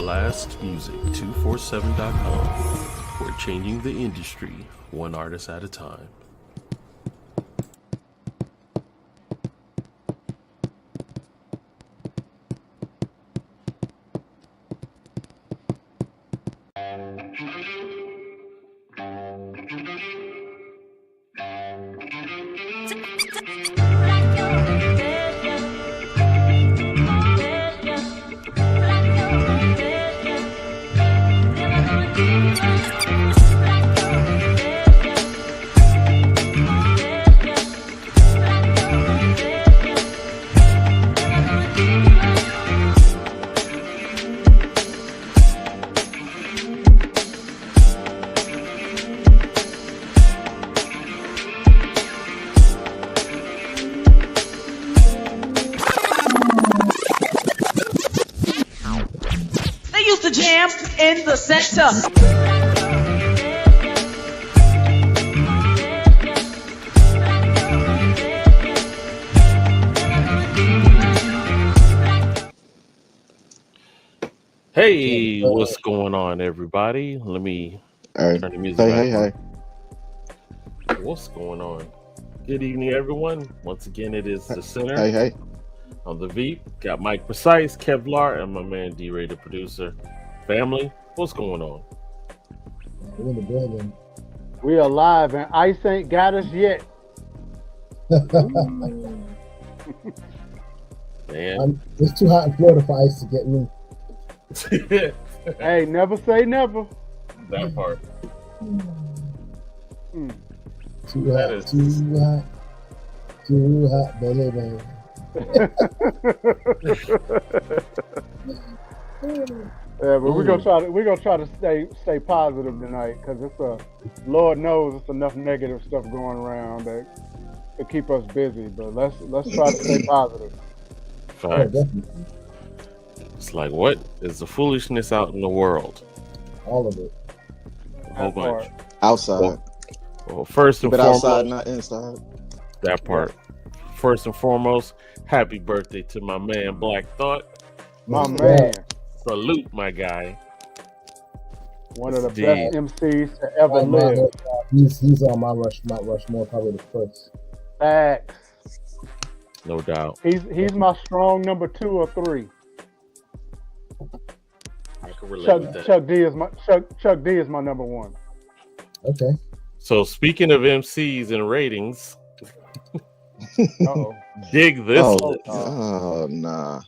blastmusic247.com. We're changing the industry one artist at a time. In the center. Hey, what's going on, everybody? Let me turn the music back on. What's going on? Good evening, everyone. Once again, it is the center. Hey. On the V, got Mike Precise, Kevlar, and my man D-Ray, the producer. Family, what's going on? We're in the building. We are live, and ice ain't got us yet. Man, it's too hot in Florida for ice to get me. Hey, never say never. That part. Too hot, baby. Yeah, but we're gonna try to stay positive tonight, because it's Lord knows it's enough negative stuff going around that to keep us busy. But let's try to stay positive. Facts. It's like, what is the foolishness out in the world? All of it. A whole bunch. Outside. Well, first and but foremost, outside, not inside. That part. First and foremost, happy birthday to my man Black Thought. My man. Salute, my guy. One of the best MCs to ever live. He's on my Rushmore, probably the first. Facts. No doubt. He's my strong number 2 or 3. I can relate with that. Chuck D is my number 1. Okay. So speaking of MCs and ratings, dig this list. Oh, nah.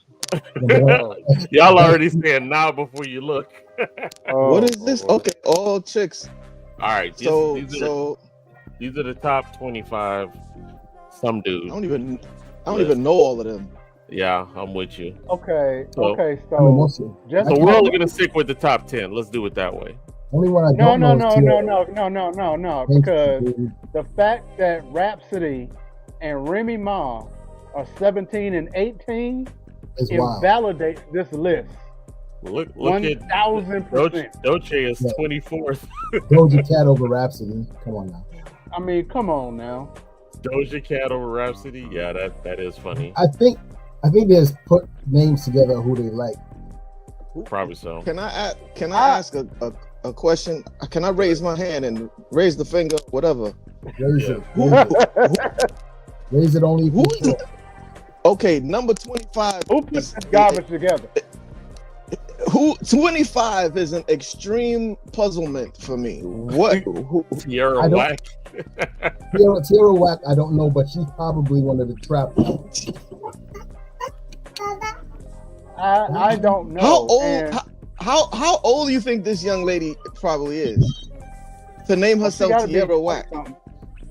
Y'all already saying nah before you look. What is this? Okay, all chicks. All right. These are the top 25. Some dudes. I don't even know all of them. Yeah, I'm with you. Okay. So we're only gonna stick with the top 10. Let's do it that way. Only one I don't know. No. Because the fact that Rhapsody and Remy Ma are 17 and 18 invalidates this list. Look 1,000%. Dolce is 24th. Doja Cat over Rhapsody. Come on now. I mean, come on now. Doja Cat over Rhapsody. Yeah, that is funny. I think they just put names together who they like. Probably so. Can I ask a question? Can I raise my hand and raise the finger, whatever? Raise it only. Okay, number 25. Who put this garbage together? 25 is an extreme puzzlement for me. What? Tierra Whack. Tierra Whack, I don't know, but she's probably one of the trap. I don't know. How old do you think this young lady probably is to name herself Tierra Whack?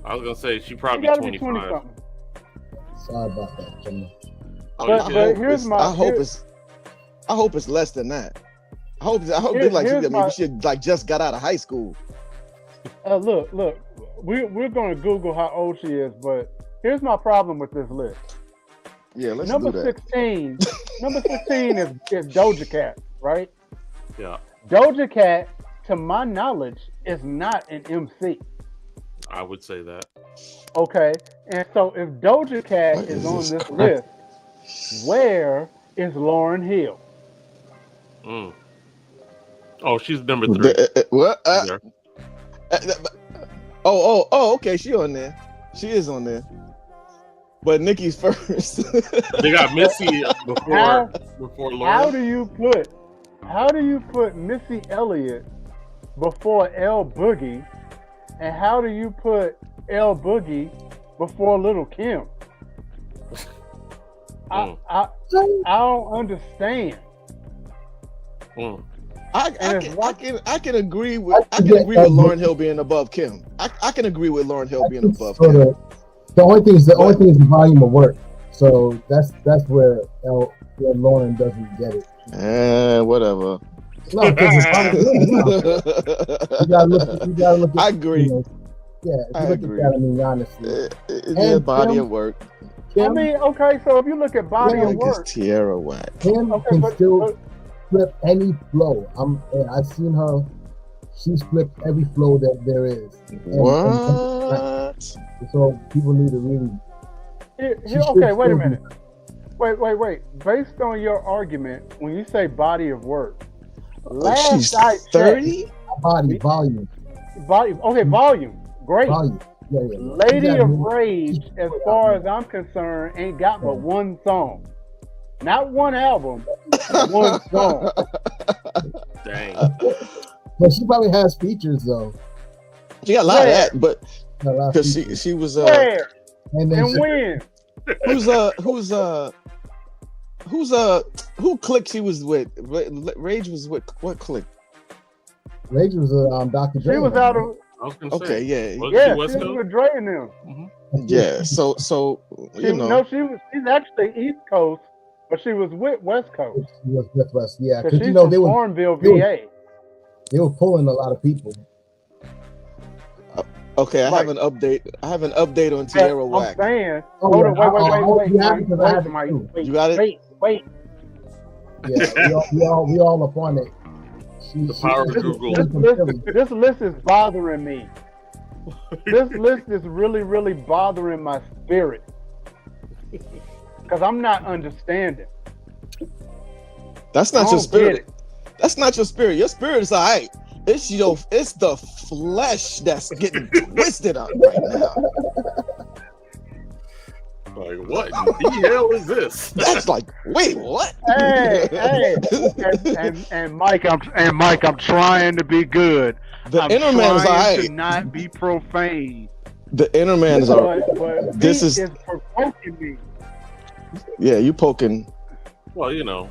I was gonna say she probably 25. Sorry about that, Jimmy. But here's my. I hope it's less than that. I hope it's like she like just got out of high school. Look, we're gonna Google how old she is, but here's my problem with this list. Yeah, let's number do that. 16. Number 16 is Doja Cat, right? Yeah. Doja Cat, to my knowledge, is not an MC. I would say that. Okay, and so if Doja Cat is on this list, where is Lauryn Hill? Oh, she's number 3. What? Okay. She on there. She is on there. But Nikki's first. They got Missy before Lauren. How do you put Missy Elliott before L Boogie, and how do you put L Boogie before Little Kim? I don't understand. I can agree with Lauryn Hill being above Kim. I can agree with Lauryn Hill being above Kim. The only thing is the volume of work. So that's where Lauryn doesn't get it. Whatever. No, because you gotta look at, I agree. You know, if you look at that, I mean, honestly. It's body of work. I mean, okay, so if you look at body of work, Tierra Whack. Kim can still flip any flow. I've seen her. She's flipped every flow that there is. What? So people need to really. Okay, wait a minute. Wait. Based on your argument, when you say body of work, she's 30. Volume. Okay, volume. Great. Volume. Yeah. Lady of Rage, as far as I'm concerned, ain't got but one song. Not one album, one song. Dang. But she probably has features though. She got a lot of that, but because she was where and when? Who clique she was with? Rage was with what clique? Rage was Dr. Dre. She was out of. I was gonna say, yeah. She was with Dre and them. Mm-hmm. Yeah, so you know. No, she's actually East Coast, but she was with West Coast. She was with West, yeah. Because you know they were Farmville, VA. They were pulling a lot of people. Okay, I have an update on Tierra Whack. I'm saying. Hold on, wait. You got it? Wait. Yeah, we all up on it. The power of Google. This list is bothering me. This list is really, really bothering my spirit. Because I'm not understanding. That's not your spirit. That's not your spirit. Your spirit is all right. It's the flesh that's getting twisted up right now. Like, what the hell is this? That's like, wait, what? Hey, and Mike, I'm trying to be good. The inner man is all right. To not be profane. The inner man is all right. But this is provoking me. Yeah, you poking. Well, you know.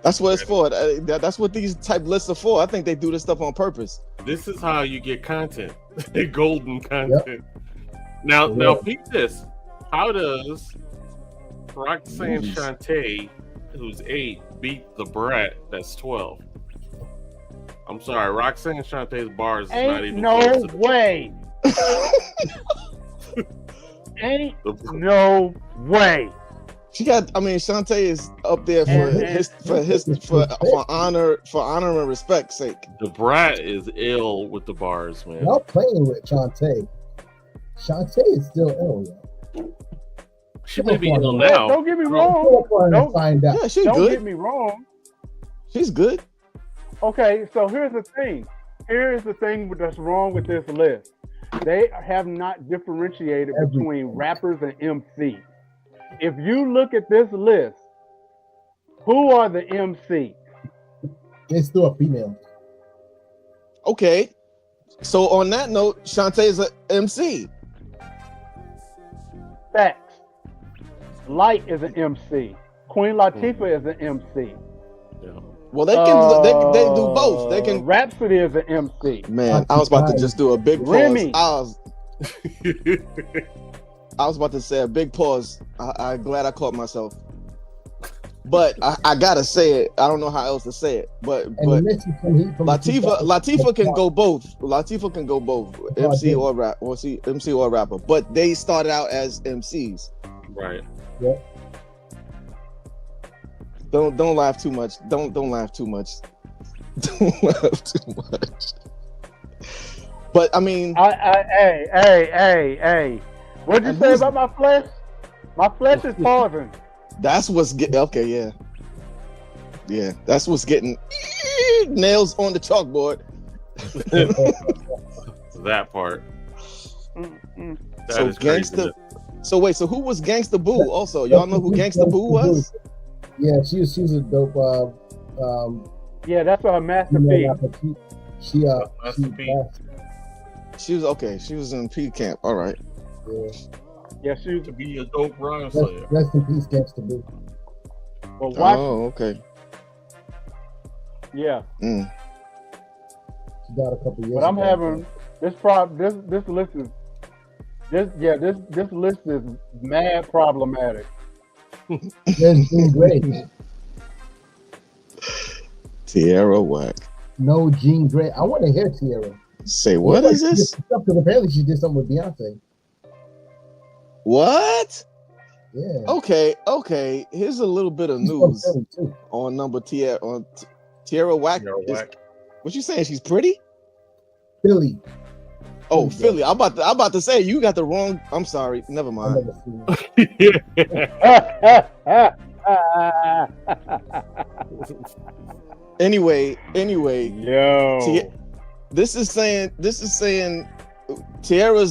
That's what it's for. That's what these type lists are for. I think they do this stuff on purpose. This is how you get content, golden content. Yep. Now, peep this. How does Roxanne Shante, who's 8, beat the Brat that's 12? I'm sorry, Roxanne Shante's bars is not even no way. Ain't no way. She got. I mean, Shante is up there for honor and respect's sake. The Brat is ill with the bars, man. Y'all playing with Shante. Shante is still ill, yeah. She may be ill now. Don't get me wrong. Yeah, she's don't good. Get me wrong. She's good. Okay, so here's the thing. Here's the thing that's wrong with this list. They have not differentiated between rappers and MCs. If you look at this list, who are the MCs? It's still a female. Okay. So on that note, Shante is an MC. Facts. Light is an MC. Queen Latifah is an MC. Yeah. Well, they can they do both. They can. Rhapsody is an MC. Man, I was about to just do a big pause. Remy. I was about to say a big pause. I'm glad I caught myself. But I gotta say it. I don't know how else to say it. But Latifah can go both. Latifah can go both. MC or rap, or MC or rapper. But they started out as MCs. Right. Yeah. Don't laugh too much. Don't laugh too much. Don't laugh too much. But I mean, hey. What'd you say about my flesh? My flesh is pausing. That's what's getting okay. Yeah. That's what's getting. nails on the chalkboard. That part. That is Gangsta. crazy. So wait, so who was Gangsta Boo? Also, y'all know who Gangsta Boo was? Yeah, she's a dope. Yeah, that's her masterpiece. She was okay. She was in P Camp. All right. Yeah, she used to be a dope rhyme slayer. Rest in peace, Gangsta Boo. Well, watch. Oh, okay. Yeah. Mm. She got a couple years. But I'm having this list is this list is mad problematic. There's Jean Grey. Tierra Whack. No Jean Grey. I want to hear Tierra. Say what is this? Because apparently she did something with Beyonce. What? Yeah. Okay. Here's a little bit of news on Tierra Whack. What you saying? She's pretty? Philly. Oh, Philly. I'm about to say you got the wrong. I'm sorry. Never mind. Anyway. Yo. This is saying Tierra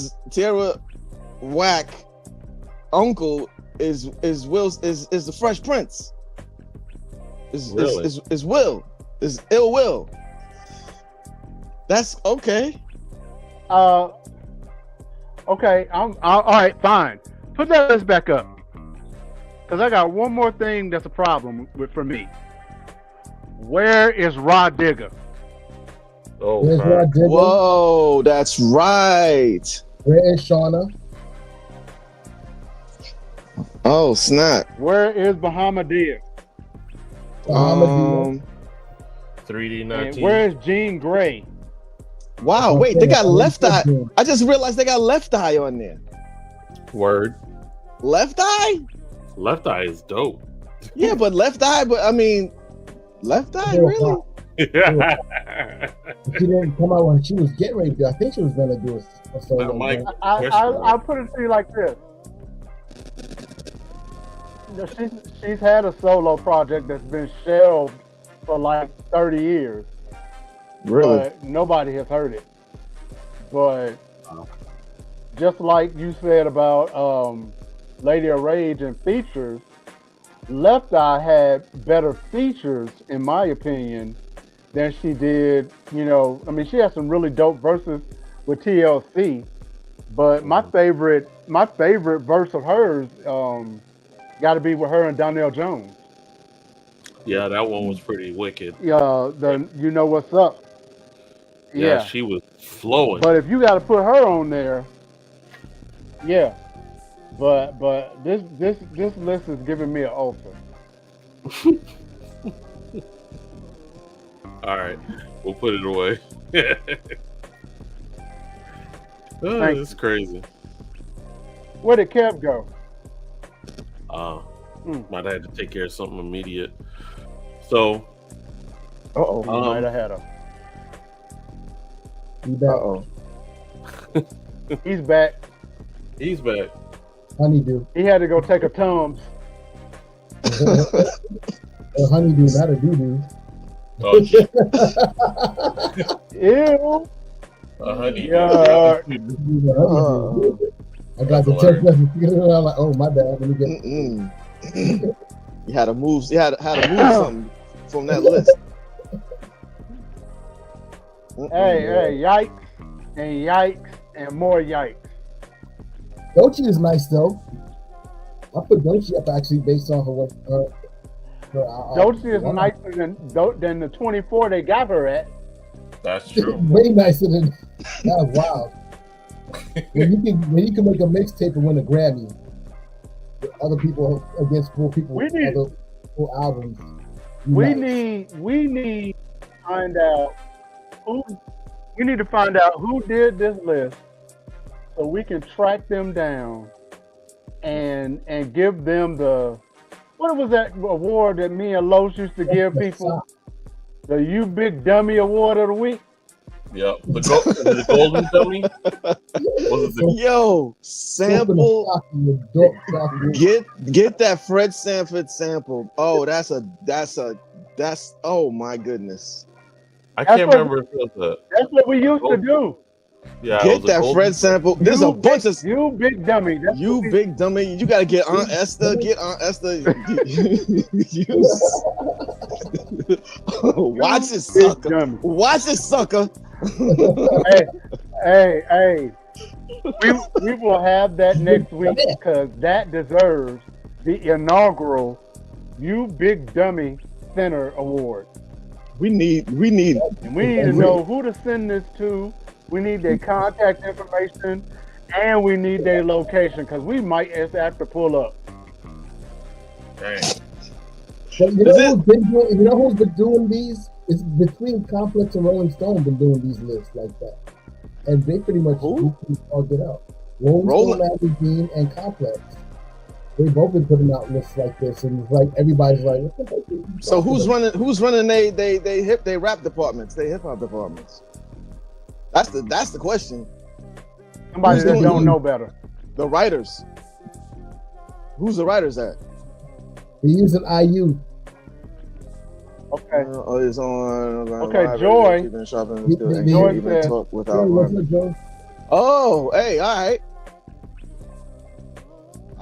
Whack uncle is the Fresh Prince. Is Will. Is Ill Will. That's okay. Okay. All right. Fine. Put that list back up. Because I got one more thing that's a problem for me. Where is Rod Digger? Oh, Rod Digger? Whoa, that's right. Where is Shauna? Oh, snap. Where is Bahamadia? 3D19. Where is Jean Grey? Wow, wait, they got Left Eye. I just realized they got Left Eye on there. Word. Left Eye? Left Eye is dope. Yeah, but Left Eye, Left Eye, really? She didn't come out when she was getting ready to. I think she was going to do a solo. I'll put it to you like this. She's had a solo project that's been shelved for like 30 years. Really? But nobody has heard it. But just like you said about Lady of Rage and features, Left Eye had better features, in my opinion, than she did. She had some really dope verses with TLC, but my favorite verse of hers got to be with her and Donnell Jones. Yeah, that one was pretty wicked. You know what's up. Yeah, she was flowing. But if you got to put her on there, yeah. But this list is giving me an ulcer. All right, we'll put it away. It's crazy. Where did Kev go? Might have had to take care of something immediate. So, he might have had her. He's back. He's back. Honeydew. He had to go take a Tums. A honeydew, not a doo-doo. Oh, shit. Ew. A honeydew. Yeah. I got the text message. I'm like, oh, my bad. Let me get You had to move. You had to move something from that list. Hey, yikes and yikes and more yikes. Doechii is nice though. I put Doechii up actually based on her Doechii is nicer than the 24 they got her at. That's true. Way nicer than that. Wow. when you can make a mixtape and win a Grammy, with other people against full people with other full albums. We need to find out who did this list, so we can track them down and give them what was that award that me and Los used to give people? The You Big Dummy Award of the Week. Yeah, the golden dummy. Yo, sample. Get that Fred Sanford sample. Oh, that's oh my goodness. I can't remember if it was That's what we used to do. Yeah, get that Fred sample. There's a bunch of you big dummy. You big dummy. You gotta get Aunt Esther. Get Aunt Esther. Watch it, sucker. Watch it, sucker. Hey. We will have that next week because that deserves the inaugural You Big Dummy Center Award. We need and we need to know who to send this to. We need their contact information and we need their location because we might have to pull up. Dang. But you know who's been doing these? It's between Complex and Rolling Stone been doing these lists like that. And they pretty much all get out. Rolling Stone magazine and Complex. They both been putting out lists like this, and it's like everybody's like, what the heck? So who's running they rap departments, they hip hop departments? That's the question. Somebody that don't know better. The writers. Who's the writers at? They're using IU. Okay. It's on. Okay, Joy. Joy said. Oh, hey, all right.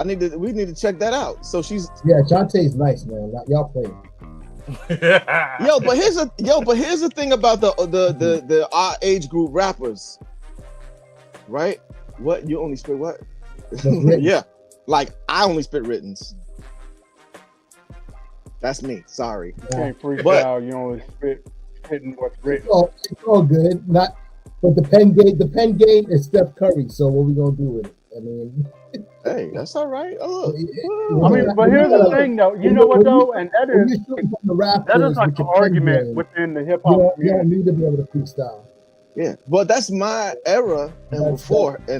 We need to check that out. So she's Shantae's nice, man. Y'all play. But here's the thing about the our age group rappers, right? What you only spit what? Yeah, like I only spit writtens. That's me. Sorry. You can't freestyle. You only spitting what's written. It's all good. But the pen game is Steph Curry. So what we gonna do with it? I mean, hey, that's all right. Oh, I mean, but here's the thing, though. You know what, though, and that is like the argument within the hip hop community. You don't need to be able to freestyle. Yeah, but that's my era and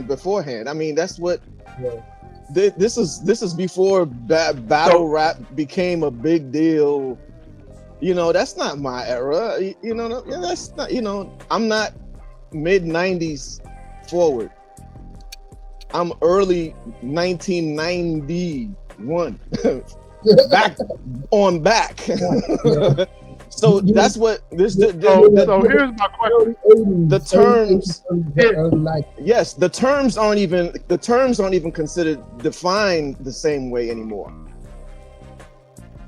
beforehand. I mean, that's what. Yeah. This is before battle rap became a big deal. You know, that's not my era. You know, that's not. You know, I'm not mid '90s forward. I'm early 1991. back. So that's what this. So here's my question: the terms, yes, the terms aren't even considered defined the same way anymore.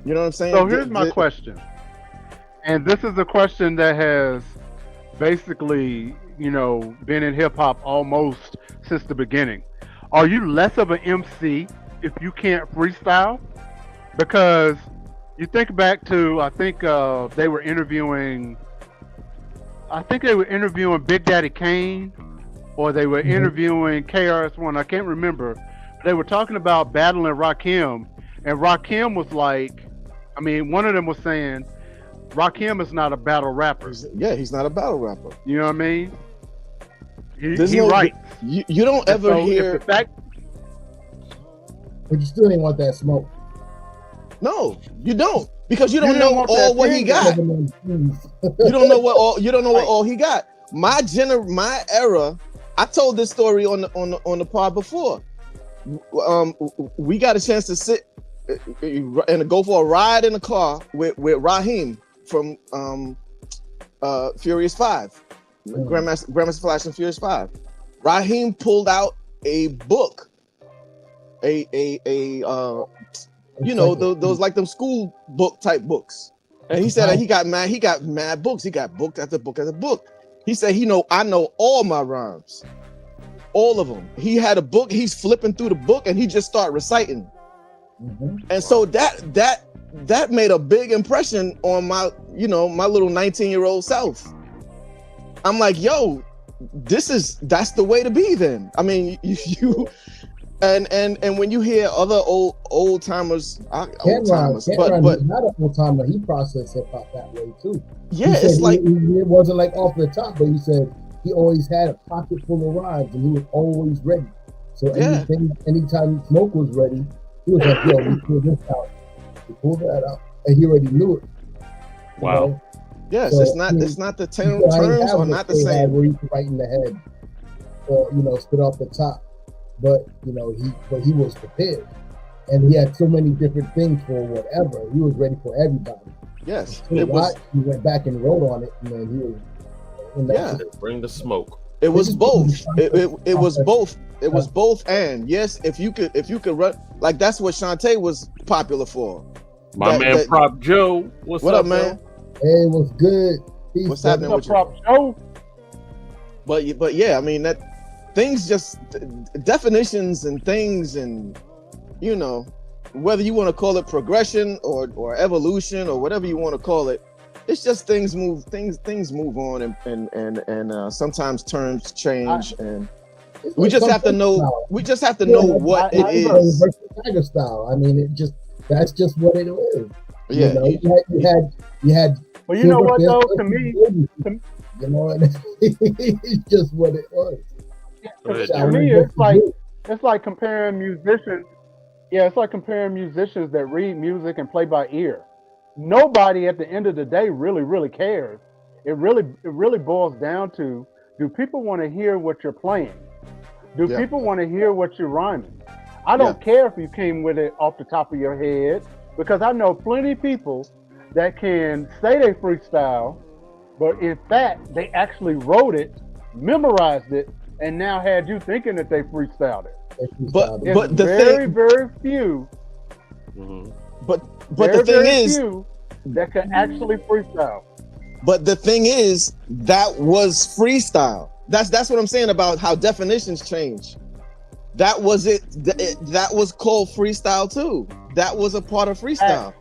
You know what I'm saying? So here's my question, and this is a question that has basically, been in hip hop almost since the beginning. Are you less of an MC if you can't freestyle? Because you think back to, I think they were interviewing Big Daddy Kane, or they were interviewing KRS-One. I can't remember. They were talking about battling Rakim, and Rakim was like, I mean, one of them was saying, Rakim is not a battle rapper. Yeah, he's not a battle rapper. You know what I mean? He writes. You don't ever hear. But you still didn't want that smoke. No, you don't, because you don't know all what he got. You don't know what all he got. My era. I told this story on the pod before. We got a chance to sit and go for a ride in the car with Raheem from Furious 5, Grandmaster Flash and Furious 5. Raheem pulled out a book, those like them school book type books, and he said that he got mad books. He got book after book after book. He said I know all my rhymes, all of them. He had a book. He's flipping through the book and he just started reciting. And so that made a big impression on my little 19-year-old self. I'm like, yo, that's the way to be then. I mean, you and when you hear other old timers, but not an old timer, he processed hip hop that way too. Yeah, it's like it wasn't like off the top, but he said he always had a pocket full of rhymes and he was always ready. So anytime Smoke was ready, he was like, yo, we pull this out. We pull that out. And he already knew it. Wow. Yes, so, it's not the terms are not the same. Where he could write in the head or spit off the top. But he was prepared. And he had so many different things for whatever. He was ready for everybody. Yes, it was. He went back and wrote on it, and then he was. Bring the smoke. It was both. It was both. It was both. And yes, if you could run like that's what Shantae was popular for. My man Prop Joe, what up, man? Hey, what's good? What's happening with you? Prop Joe? But yeah, I mean that things just definitions and things, and you know, whether you want to call it progression or evolution or whatever you want to call it, it's just things move on and sometimes terms change, and we just have to know what it is. Tiger style. I mean, that's just what it is. Yeah, you had. Well, you know what though? To me, you know, it's just what it was. To me, it's like comparing musicians. Yeah, it's like comparing musicians that read music and play by ear. Nobody at the end of the day really cares. It really boils down to, do people want to hear what you're playing? Do people want to hear what you're rhyming? I don't care if you came with it off the top of your head, because I know plenty of people that can say they freestyle, but in fact they actually wrote it, memorized it, and now had you thinking that they freestyled it. But the very few. Mm-hmm. But the thing is that can actually freestyle. But the thing is, that was freestyle. That's what I'm saying about how definitions change. That was it. That was called freestyle too. That was a part of freestyle.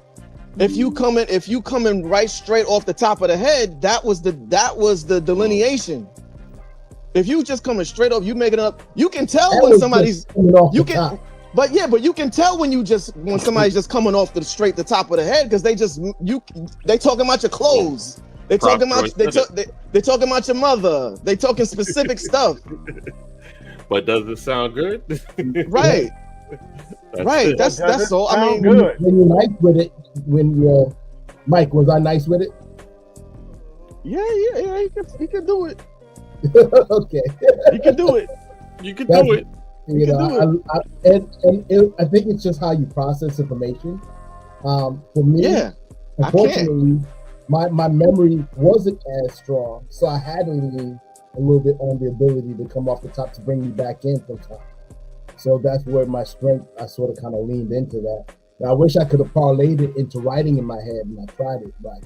If you coming right straight off the top of the head, that was the delineation. If you just coming straight off, you making it up. You can tell when somebody's you can. But you can tell when somebody's just coming off the top of the head, because they talking about your clothes. They talking about your mother. They talking specific stuff. But does it sound good? Right. Right. That's all. I mean, good. When you're nice with it, Mike, was I nice with it? Yeah. He can do it. Okay. He can do it. You can do it. You know, I think it's just how you process information. For me, unfortunately, my memory wasn't as strong, so I had to lean a little bit on the ability to come off the top to bring me back in from top. So that's where my strength, I sort of kind of leaned into that. Now, I wish I could have parlayed it into writing in my head, and I tried it, but I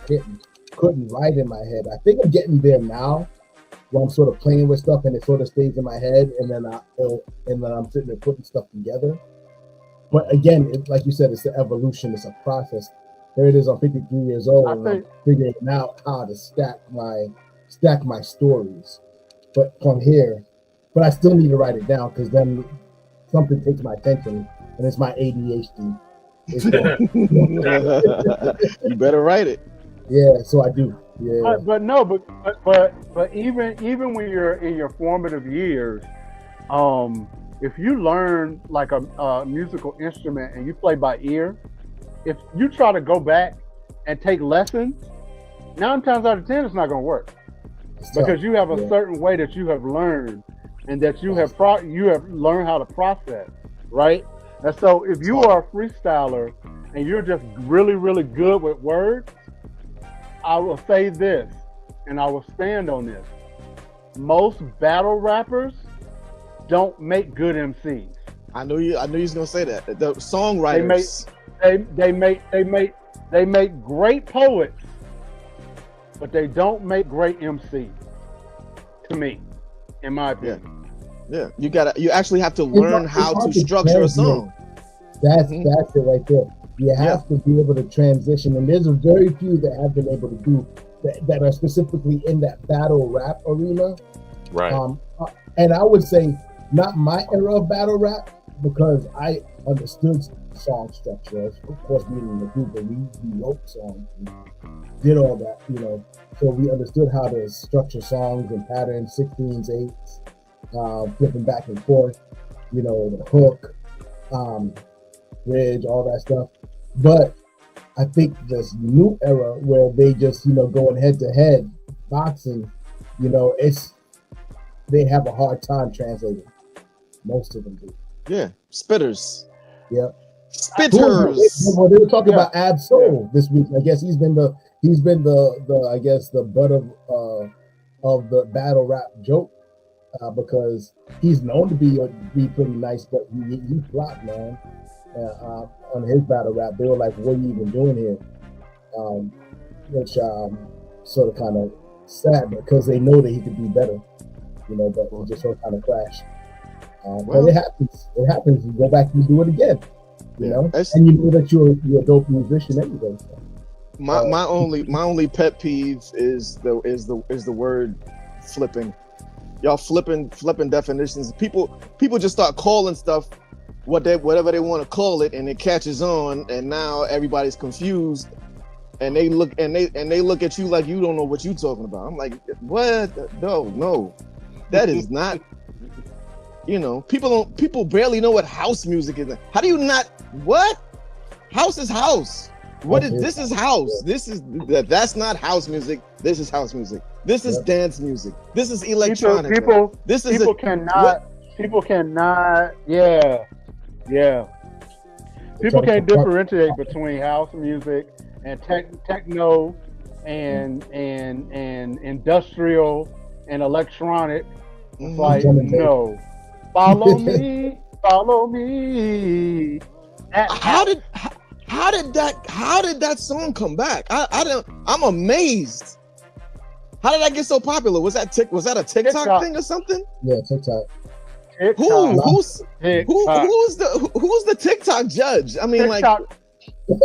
couldn't write in my head. I think I'm getting there now, where I'm sort of playing with stuff and it sort of stays in my head, and then I'm sitting there putting stuff together. But again, like you said, it's the evolution, it's a process. There it is. I'm 53 years old, and I'm figuring out how to stack my stories. But from here, I still need to write it down, because then something takes my attention, and it's my ADHD. You better write it. Yeah, so I do. Yeah. But even when you're in your formative years, if you learn like a musical instrument and you play by ear, if you try to go back and take lessons, 9 times out of 10 it's not going to work, because you have a certain way that you have learned, and that you have learned how to process, right? And so if you are a freestyler and you're just really good with words, I will say this, and I will stand on this: most battle rappers don't make good MCs. I knew you was gonna say that. The songwriters, they make great poets, but they don't make great MCs. To me, in my opinion. Yeah. You actually have to learn how to structure a song. That's it right there. You have to be able to transition, and there's a very few that have been able to do that are specifically in that battle rap arena. Right. And I would say not my era of battle rap, because I understood song structure. Of course, we in the group, but we wrote songs, we did all that, So we understood how to structure songs and patterns, 16s, 8s, flipping back and forth, the hook, bridge, all that stuff. But I think this new era where they just, going head to head boxing, they have a hard time translating. Most of them do. Yeah, spitters. Yeah. Spitters. Well, they were talking about Ab Soul this week. I guess he's been the I guess the butt of the battle rap joke because he's known to be pretty nice, but he flopped, man. On his battle rap, they were like, "What are you even doing here?" Which sort of kind of sad because they know that he could do better, but he just sort of kind of crashed. But it happens. It happens. You go back and you do it again. You know, and you know that you're a dope musician anyway. So. My only pet peeve is the word flipping. Y'all flipping definitions. People just start calling stuff whatever they want to call it, and it catches on, and now everybody's confused, and they look at you like you don't know what you're talking about. I'm like, what? No, that is not. People barely know what house music is. How do you not? What? House is house. This is house. That's not house music. This is house music. This is dance music. This is electronic. People cannot. People can't differentiate between house music and techno and industrial and electronic. It's like, no. Follow me. How did that song come back? I'm amazed. How did that get so popular? Was that a TikTok thing or something? Yeah, TikTok. Who's the TikTok judge? I mean, TikTok. Like,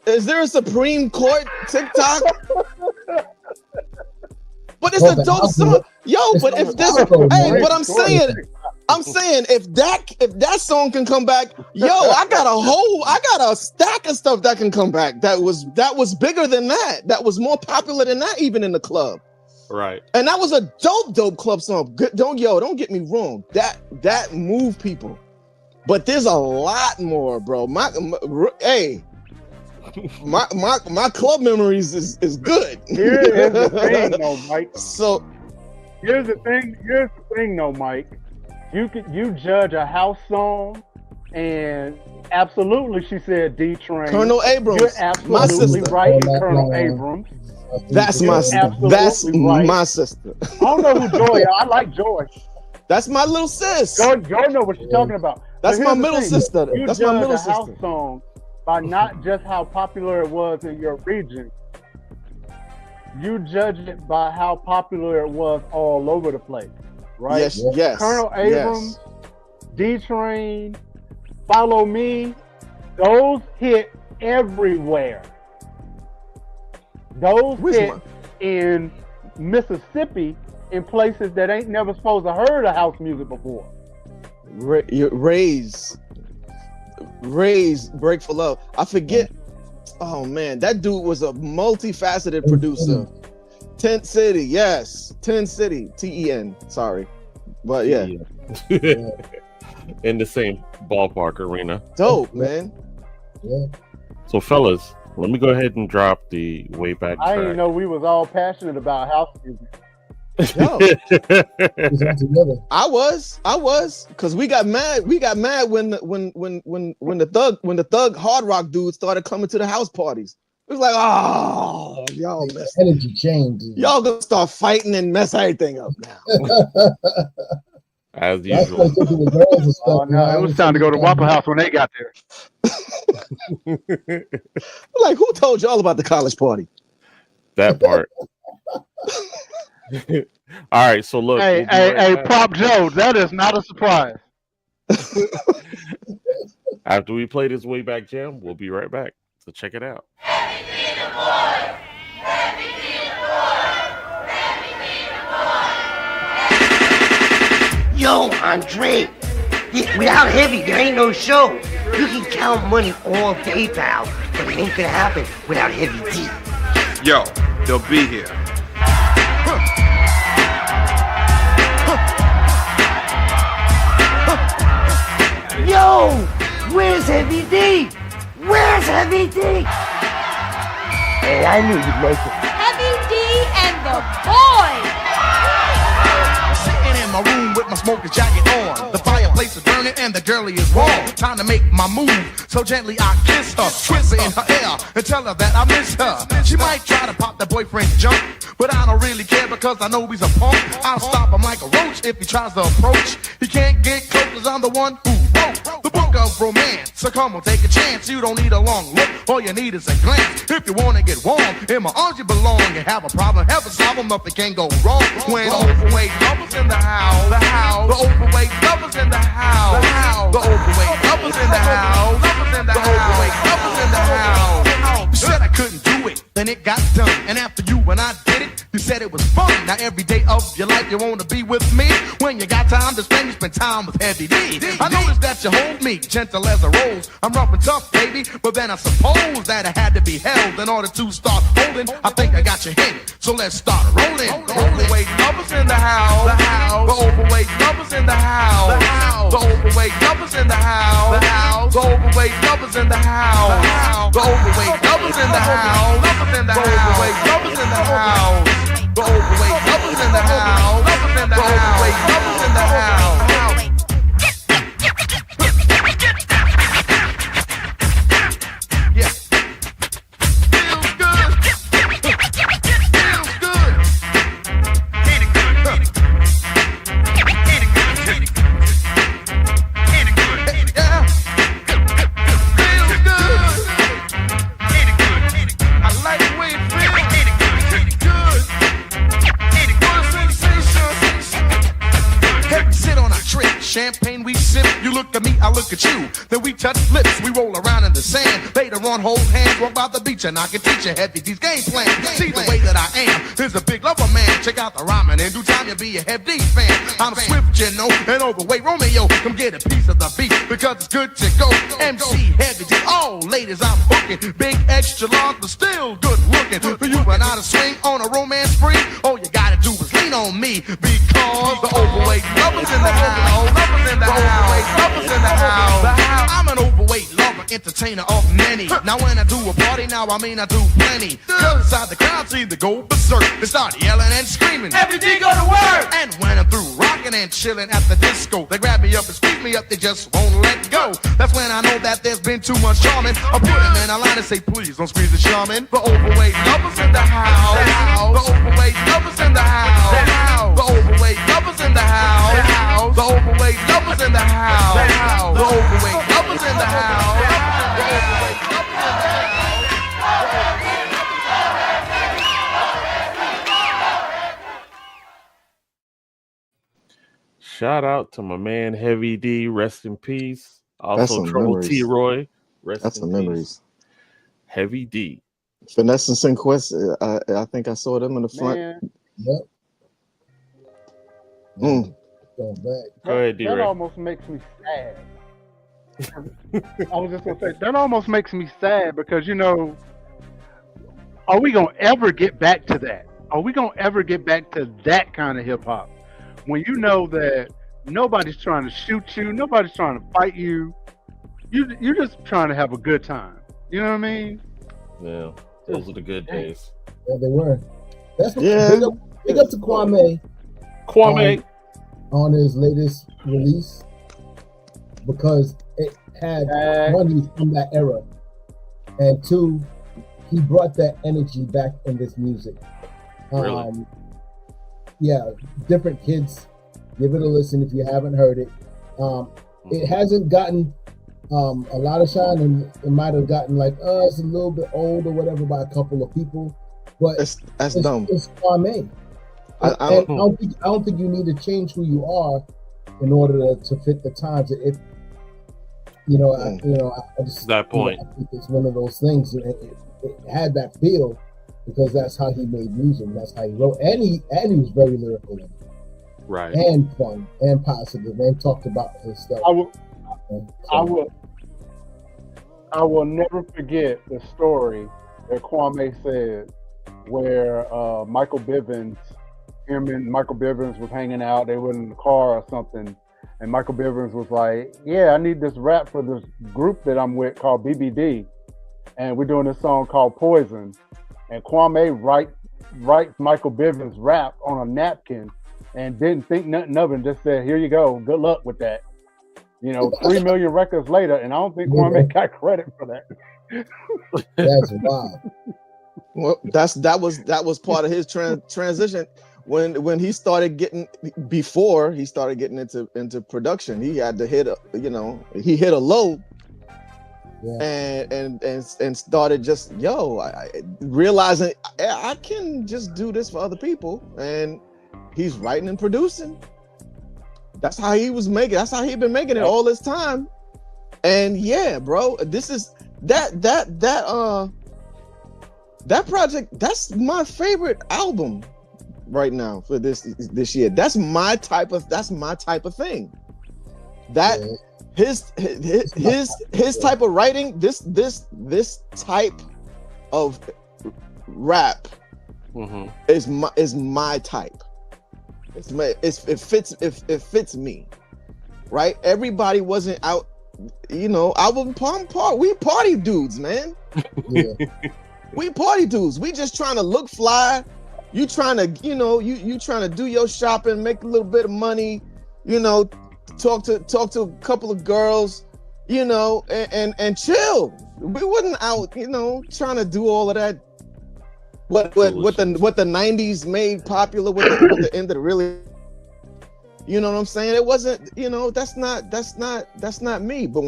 is there a Supreme Court TikTok? But it's a dope song, But if this, but I'm saying if that song can come back, I got a stack of stuff that can come back. That was bigger than that. That was more popular than that, even in the club. Right. And that was a dope club song. Don't get me wrong. That moved people. But there's a lot more, bro. My club memories is good. Here's the thing, though, Mike. So here's the thing, though, Mike. You judge a house song, and absolutely, she said D-Train. Colonel Abrams. You're absolutely right, Colonel Abrams. That's my sister. That's right. My sister. I don't know who Joy is. I like Joy. That's my little sis. Joy know what she's talking about. That's my middle sister. That's my middle sister. House song by not just how popular it was in your region. You judge it by how popular it was all over the place, right? Yes. Colonel Abrams, D-Train, Follow Me, those hit everywhere. Those hit in Mississippi in places that ain't never supposed to heard of house music before. Raise, Break for Love. I forget. Oh man, that dude was a multifaceted producer. Tent City, yes. Tent City, TEN. Sorry, but yeah. In the same ballpark arena. Dope, man. Yeah. So, fellas, let me go ahead and drop the way back track. I didn't know we was all passionate about house music. I was, because we got mad when the thug hard rock dude started coming to the house parties. It was like, oh, y'all, energy change. Y'all gonna start fighting and mess everything up now. As usual. Oh no, it was time to go to Waffle House when they got there. Like, who told y'all about the college party? That part. All right, so look. Hey, Prop Joe, that is not a surprise. After we play this way back jam, we'll be right back. So check it out. Yo, Andre, without Heavy, there ain't no show. You can count money all day, pal, but it ain't gonna happen without Heavy D. Yo, they'll be here. Yo, where's Heavy D? Where's Heavy D? Hey, I knew you'd make it. Heavy D and the boys. Sitting in my room with my smoker jacket on. The fireplace place is burning and the girlie is warm. Time to make my move, so gently I kiss her, twist her in her ear, and tell her that I miss her. She might try to pop that boyfriend's junk, but I don't really care because I know he's a punk. I'll stop him like a roach if he tries to approach. He can't get close cause I'm the one who wrote the book of romance. So come on, take a chance. You don't need a long look, all you need is a glance. If you wanna get warm, in my arms you belong. You have a problem, have a problem up, it can't go wrong. When overweight lovers in the house, the overweight lovers in the house, the overweight lovers in the house, the overweight lovers in the house. You said I couldn't do it, then it got done. And after you and I did it, you said it was fun. Now every day of your life you wanna be with me. When you got time to spend, you spend time with Heavy D. I noticed that you hold me gentle as a rose. I'm rough and tough, baby, but then I suppose that I had to be held in order to start holding. I think I got your hint, so let's start rolling. The overweight lovers in the house, the overweight lovers in the house, the overweight lovers in the house, the overweight lovers in the house, the overweight lovers in the house, the overweight lovers in the house, the overweight lovers in the house, the overweight lovers in the house. Champagne we sip, you look at me, I look at you. Then we touch lips, we roll around in the sand. Later on, hold hands, walk by the beach, and I can teach you Heavy D's game plan. See the way that I am, is a big lover man. Check out the rhyming, in due time you'll be a Heavy D fan. I'm swift, you know, and overweight Romeo. Come get a piece of the beat, because it's good to go. MC Heavy D, oh, ladies, I'm hooking. Big, extra large, but still good looking. For you and I to swing on a romance spree, all you gotta do is lean on me. Because the overweight lovers in the house. In the house. I'm an overweight lover, entertainer of many. Now when I do a party, now I mean I do plenty. Girls inside the crowd see the go berserk. They start yelling and screaming, Heavy D, go to work! And when I'm through rocking and chilling at the disco, they grab me up and squeeze me up, they just won't let go. That's when I know that there's been too much charming. I put them in a line and say, please don't squeeze the charming. The overweight lovers in the house. The overweight lovers in the house. The overweight lovers in the house. The overweight lovers in the house. The overweight lovers in the house. The overweight lovers in the house. Shout out to my man Heavy D, rest in peace. Also Trouble T Roy, rest in peace. Memories. Heavy D. Finesse and Sinquest, I think I saw them in the front. Man. Yep. Go ahead, D. That almost makes me sad. I was just gonna say that almost makes me sad because are we gonna ever get back to that? Are we gonna ever get back to that kind of hip hop? When you know that nobody's trying to shoot you, nobody's trying to fight you, you're just trying to have a good time. You know what I mean? Yeah, those are the good days. Yeah, they were. That's what, big up to Kwame. On his latest release, because it had one, he's from that era, and two, he brought that energy back in this music. Really? Yeah, different kids, give it a listen if you haven't heard it. It hasn't gotten a lot of shine, and it might have gotten it's a little bit old or whatever by a couple of people, but that's dumb. It's Kwame. I don't think you need to change who you are in order to fit the times. I just that point. I think it's one of those things. It had that feel because that's how he made music. That's how he wrote, and he was very lyrical, right, and fun and positive, and talked about his stuff. I will never forget the story that Kwame said, where Michael Bivins. Him and Michael Bivins was hanging out. They were in the car or something, and Michael Bivins was like, "Yeah, I need this rap for this group that I'm with called BBD, and we're doing this song called Poison." And Kwame writes Michael Bivins' rap on a napkin, and didn't think nothing of it, and just said, "Here you go. Good luck with that." You know, 3 million records later, and I don't think Kwame got credit for that. That's wild. Well, that was part of his transition when he started getting into production. He had to hit a low. Yeah. And started just realizing I can just do this for other people, and he's writing and producing. That's how he was making. That's how he'd been making it all this time. And yeah, bro, this is that project. That's my favorite album right now for this year. That's my type of thing. That. Yeah. His type of writing, this type of rap is my type. It fits me, right? Everybody wasn't out, we party dudes, man. Yeah. We party dudes. We just trying to look fly. You trying to, you trying to do your shopping, make a little bit of money, talk to a couple of girls, and chill. We wasn't out, trying to do all of that. What the 90s made popular with the end of the really, you know what I'm saying? It wasn't, that's not me. But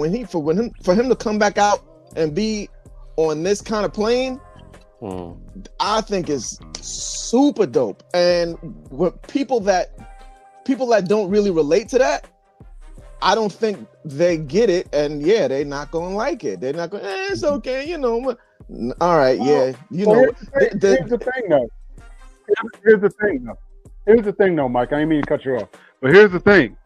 for him to come back out and be on this kind of plane, I think is super dope. And what people that don't really relate to that, I don't think they get it, and they're not gonna like it. They're not going. It's okay, all right, yeah, Here's the thing, though, Mike. I didn't mean to cut you off, but here's the thing.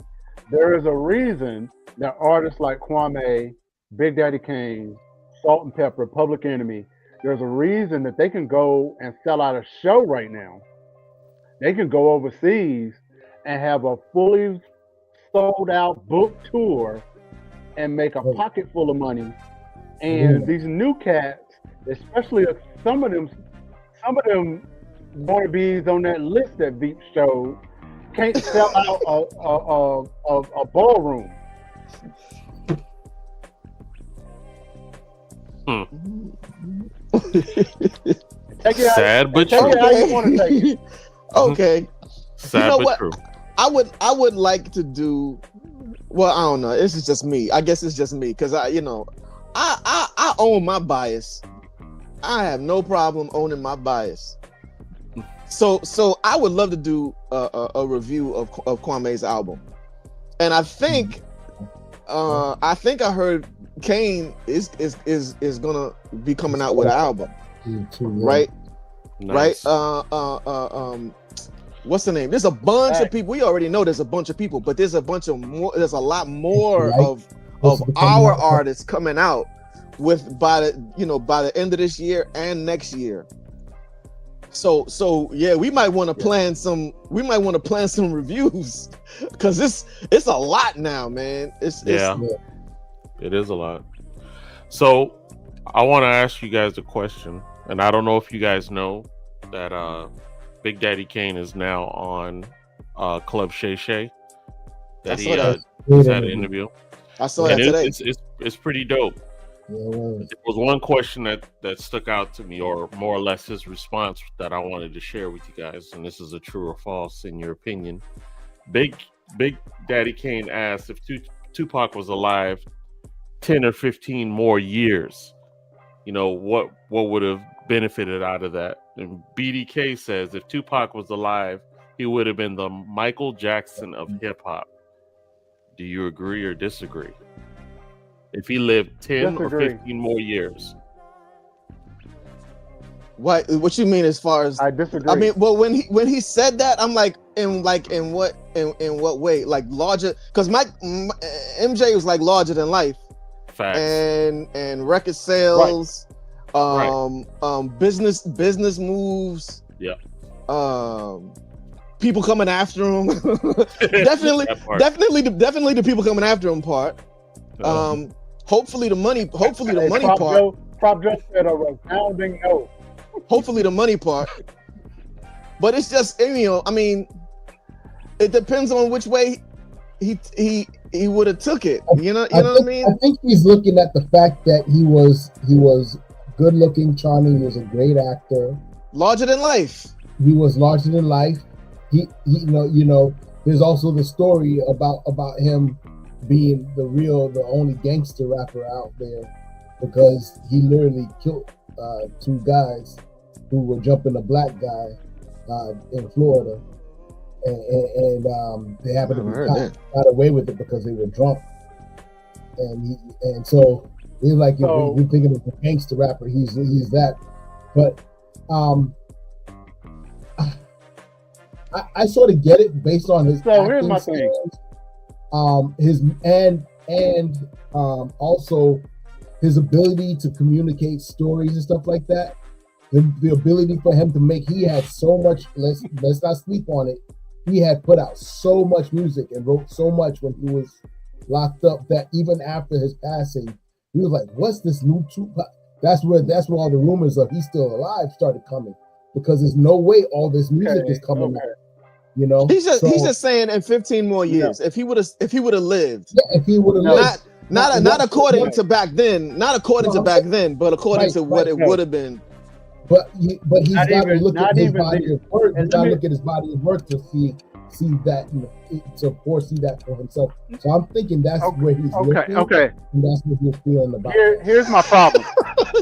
There is a reason that artists like Kwame, Big Daddy Kane, Salt and Pepper, Public Enemy. There's a reason that they can go and sell out a show right now. They can go overseas and have a fully sold out book tour and make a pocket full of money. And these new cats, especially if some of them wannabes on that list that Veep showed, can't sell out a ballroom. Sad but true. How you want to take it. Okay. Sad but true. I would like to do. Well, I don't know. This is just me. I guess it's just me because I own my bias. I have no problem owning my bias. So I would love to do a review of Kwame's album, and I think I heard Kane is gonna be coming out with an album, right? Nice. Right? What's the name? There's a bunch of people. We already know there's a bunch of people, but there's a lot more of our artists coming out by the end of this year and next year. So yeah, we might want to plan some reviews because it's a lot now, man. It is a lot. So I want to ask you guys a question, and I don't know if you guys know that Big Daddy Kane is now on Club Shay Shay. That he had an interview. I saw that today. It's pretty dope. There was one question that stuck out to me, or more or less his response, that I wanted to share with you guys, and this is a true or false in your opinion. Big Daddy Kane asked if Tupac was alive 10 or 15 more years, what would have benefited out of that? And BDK says if Tupac was alive, he would have been the Michael Jackson of hip hop. Do you agree or disagree? If he lived 10 or 15 more years. What you mean as far as? I disagree. I mean, well, when he said that, I'm like in what way? Like larger? Because MJ was like larger than life. Facts. And record sales, business moves. Yeah. People coming after him. definitely the people coming after him part. Hopefully the money part. Prop Joe said a resounding no. Hopefully the money part. But it's just, I mean, it depends on which way he he would have took it. You know what I mean? I think he's looking at the fact that he was good looking, charming. He was a great actor. Larger than life. He was larger than life. He you know. There's also the story about him being the only gangster rapper out there, because he literally killed 2 guys who were jumping a black guy in Florida, and they happened to got away with it because they were drunk, and so he's like, if you're thinking of a gangster rapper, he's that, but I sort of get it based on his. So here's my thing. Also his ability to communicate stories and stuff like that. The ability for him to make. He had so much. Let's not sleep on it. He had put out so much music and wrote so much when he was locked up that even after his passing, he was like, "What's this new Tupac?" That's where all the rumors of he's still alive started coming, because there's no way all this music is coming out. You know, he's just saying in 15 more years, if he would have lived, if he would have lived, not according to back then, but according to what it would have been. But he's got to look at his body of work. He's got to look at his body of work to see that, to foresee that for himself. So I'm thinking that's where he's looking. Okay. And that's what he's feeling about. Here's my problem.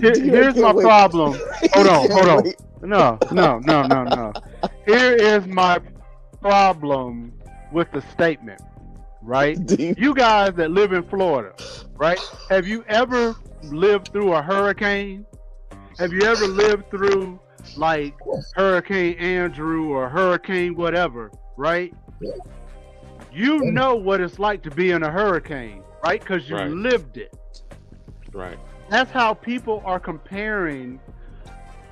Here's my problem. Hold on. No. Here is my problem with the statement, right? You guys that live in Florida, right? Have you ever lived through a hurricane? Have you ever lived through like Hurricane Andrew or Hurricane whatever, right? You know what it's like to be in a hurricane, right? Because you lived it. Right. That's how people are comparing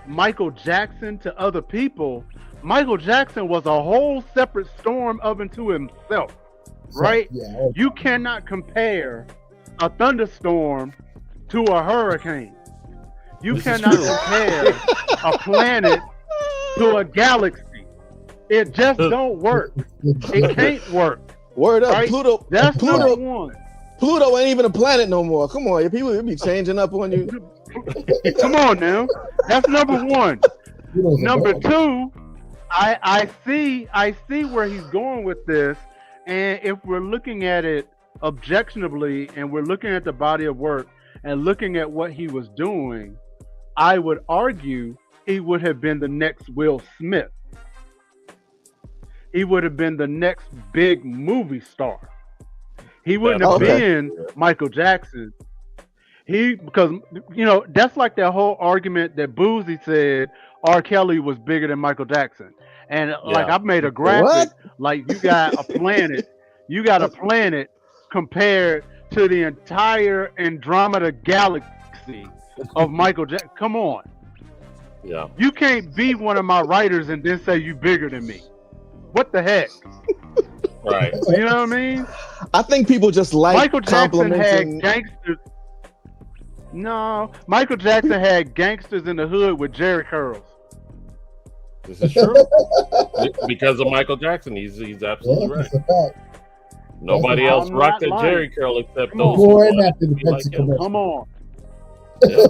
Michael Jackson to other people. Michael Jackson was a whole separate storm up into himself, right? Yeah. You cannot compare a thunderstorm to a hurricane. You cannot compare a planet to a galaxy. It just don't work. It can't work. Word up, right? Pluto. That's number one. Pluto ain't even a planet no more. Come on, people be changing up on you. Come on now. That's number one. Number two, I see where he's going with this, and if we're looking at it objectionably and we're looking at the body of work and looking at what he was doing, I would argue he would have been the next Will Smith. He would have been the next big movie star. He wouldn't have been Michael Jackson. Because that's like that whole argument that Boozy said R. Kelly was bigger than Michael Jackson. And like I've made a graphic, like you got a planet compared to the entire Andromeda galaxy of Michael Jackson. Come on. Yeah. You can't be one of my writers and then say you bigger than me. What the heck? Right. You know what I mean? I think people just like Michael Jackson complimenting. had gangsters. No, Michael Jackson had gangsters in the hood with Jerry curls. This is true. Because of Michael Jackson, he's absolutely right. Nobody else rocked that Jerry curl except those. Come on. Yeah.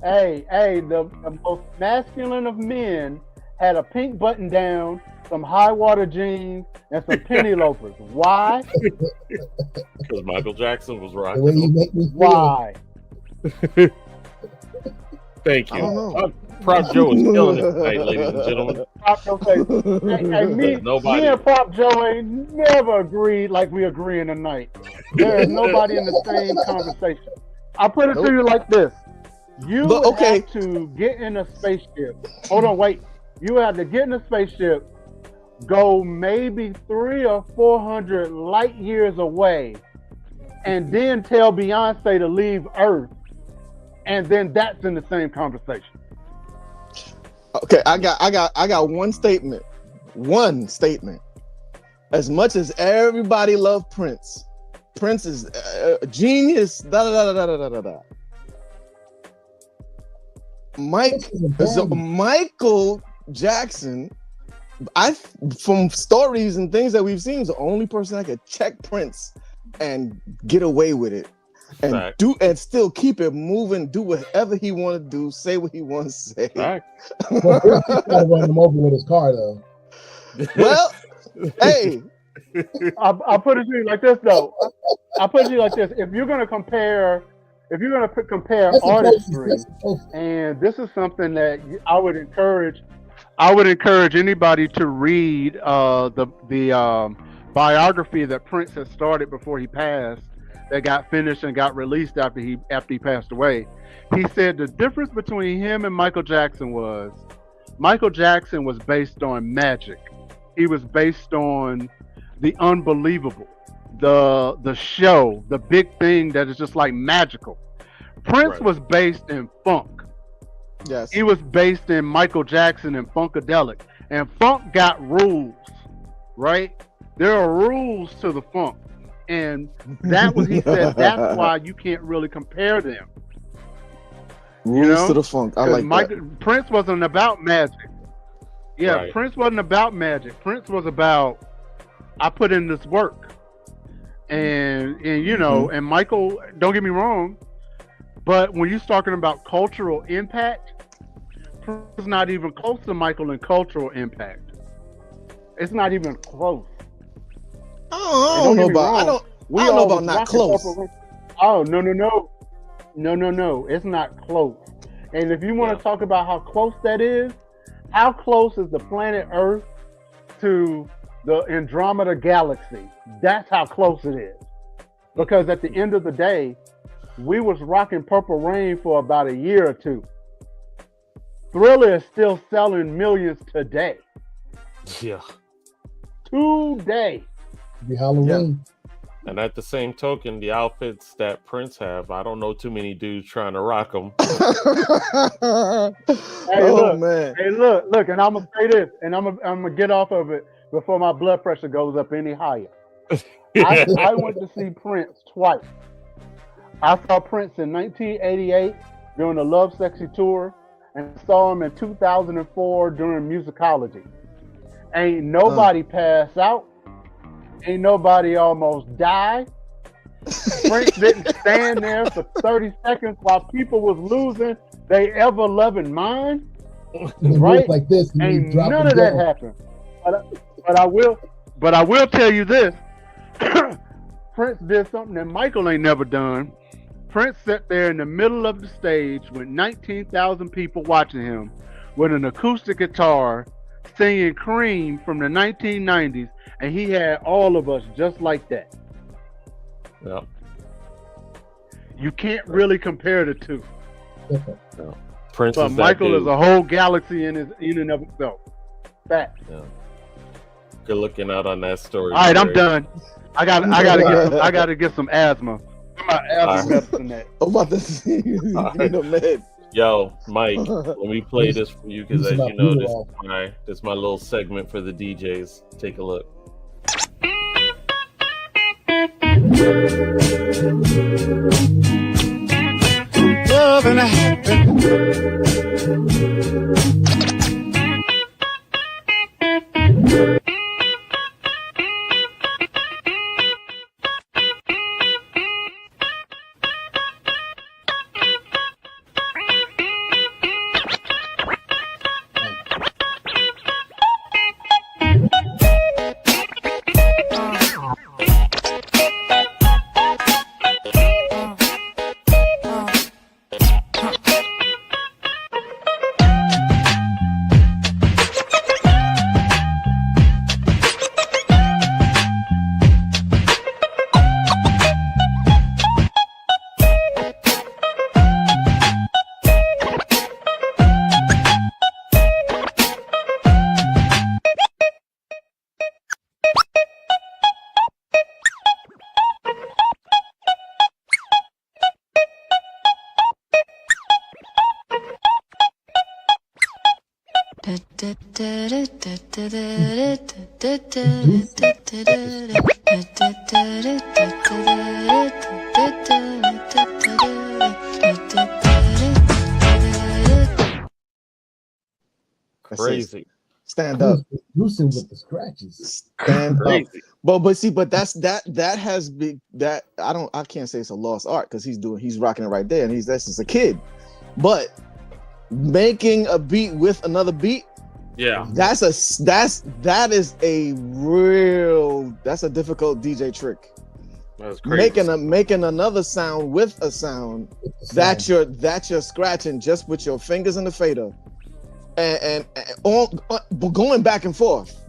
Hey, the most masculine of men had a pink button down, some high water jeans, and some penny loafers. Why? Because Michael Jackson was rocking. Why? Thank you. Prop Joe is killing it tonight, ladies and gentlemen. Prop Joe me and Prop Joe ain't never agreed like we agreeing tonight. There is nobody in the same conversation. I'll put it to you like this. You have to get in a spaceship. Hold on, wait. You have to get in a spaceship, go maybe 300 or 400 light years away, and then tell Beyonce to leave Earth, and then that's in the same conversation. Okay, I got one statement. One statement. As much as everybody loved Prince, Prince is a genius. Michael Jackson, from stories and things that we've seen, is the only person that could check Prince and get away with it. And still keep it moving, do whatever he want to do, say what he want to say. Well, first he tried to run him over with his car, though. Well, hey, I'll put it to you like this, though. I'll put it to you like this: if you're going to compare artistry, and this is something that I would encourage anybody to read the biography that Prince had started before he passed, that got finished and got released after he passed away. He said the difference between him and Michael Jackson was based on magic. He was based on the unbelievable, the show, the big thing that is just like magical. Prince was based in funk. Yes. He was based in Michael Jackson and Funkadelic. And funk got rules, right? There are rules to the funk. And that was, he said, that's why you can't really compare them. Rules to the funk. I like that. Prince wasn't about magic. Yeah, Prince wasn't about magic. Prince was about, I put in this work. And you know, and Michael, don't get me wrong, but when you're talking about cultural impact, Prince is not even close to Michael in cultural impact. It's not even close. I don't know about not close. Oh, no. It's not close. And if you want to talk about how close that is, how close is the planet Earth to the Andromeda galaxy? That's how close it is. Because at the end of the day, we was rocking Purple Rain for about a year or two. Thriller is still selling millions today. Yeah. Today. Be Halloween. Yeah. And at the same token, the outfits that Prince have, I don't know too many dudes trying to rock them. Man. Hey, look, and I'm gonna say this, and I'm gonna get off of it before my blood pressure goes up any higher. I went to see Prince twice. I saw Prince in 1988 during the Love Sexy tour, and saw him in 2004 during Musicology. Ain't nobody pass out. Ain't nobody almost die. Prince didn't stand there for 30 seconds while people was losing they ever-loving mind. Right? Like this, ain't none of that happened. But I will tell you this. Prince did something that Michael ain't never done. Prince sat there in the middle of the stage with 19,000 people watching him with an acoustic guitar singing Cream from the 1990s, and he had all of us just like that. Yeah. You can't really compare the two. No. Prince but is Michael is a whole galaxy in and of itself. Fact. Yeah. Good looking out on that story. All right, I'm done. I gotta get some asthma. My asthma medicine that. I'm about to see you. Man. Yo, Mike, let me play this for you because, as you know, this is my little segment for the DJs. Take a look. Love and Crazy. Stand up. Loosen with the scratches. Stand up. But that has been that I can't say it's a lost art because he's rocking it right there, and that's just a kid. But making a beat with another beat, that's a difficult DJ trick. That's crazy. Making another sound with a sound that you're scratching just with your fingers in the fader, and going back and forth.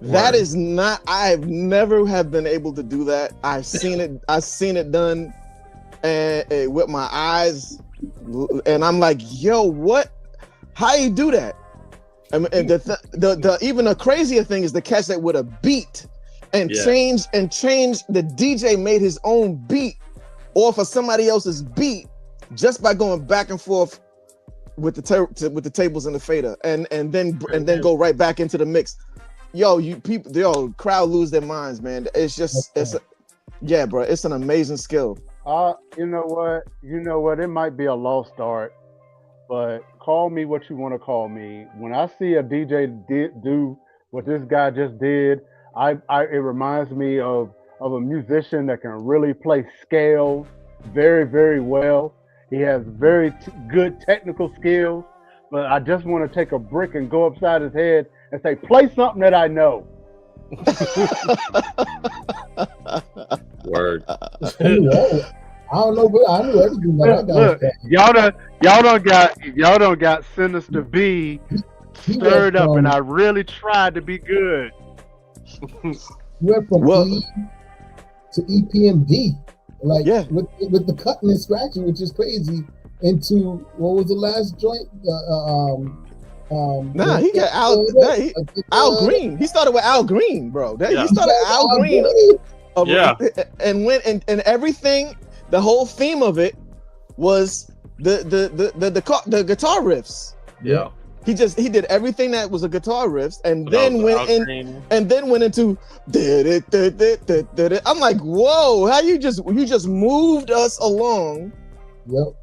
Word. That is not. I've never have been able to do that. I've seen it done, and with my eyes, and I'm like, yo, what? How you do that? I mean, and the even a crazier thing is to catch that with a beat and change. The DJ made his own beat off of somebody else's beat just by going back and forth with the tables and the fader, and then go right back into the mix. Crowd lose their minds, man. It's bro. It's an amazing skill. You know what? It might be a lost art, but call me what you want to call me. When I see a DJ do what this guy just did, it reminds me of a musician that can really play scales very, very well. He has very good technical skills, but I just want to take a brick and go upside his head and say, play something that I know. Word. I don't know, but I know everything that I got. Look, y'all don't got Sinister B stirred up, and I really tried to be good. You went from E to EPMD, with the cutting and scratching, which is crazy. Into what was the last joint? He got Al Green. He started with Al Green, bro. He started Al Green. And went and everything. The whole theme of it was the guitar riffs. Yeah. He did everything that was a guitar riffs, and then went into I'm like, whoa! How you just moved us along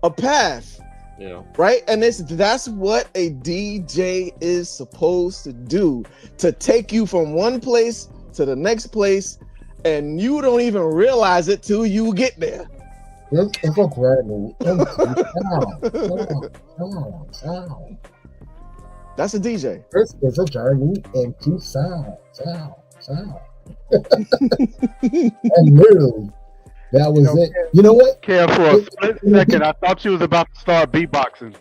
a path. Yeah. Right? And that's what a DJ is supposed to do, to take you from one place to the next place, and you don't even realize it till you get there. It's a journey. That's a DJ. It's a journey into sound. And literally, that was it. You know what? Care for a split second, I thought you was about to start beatboxing.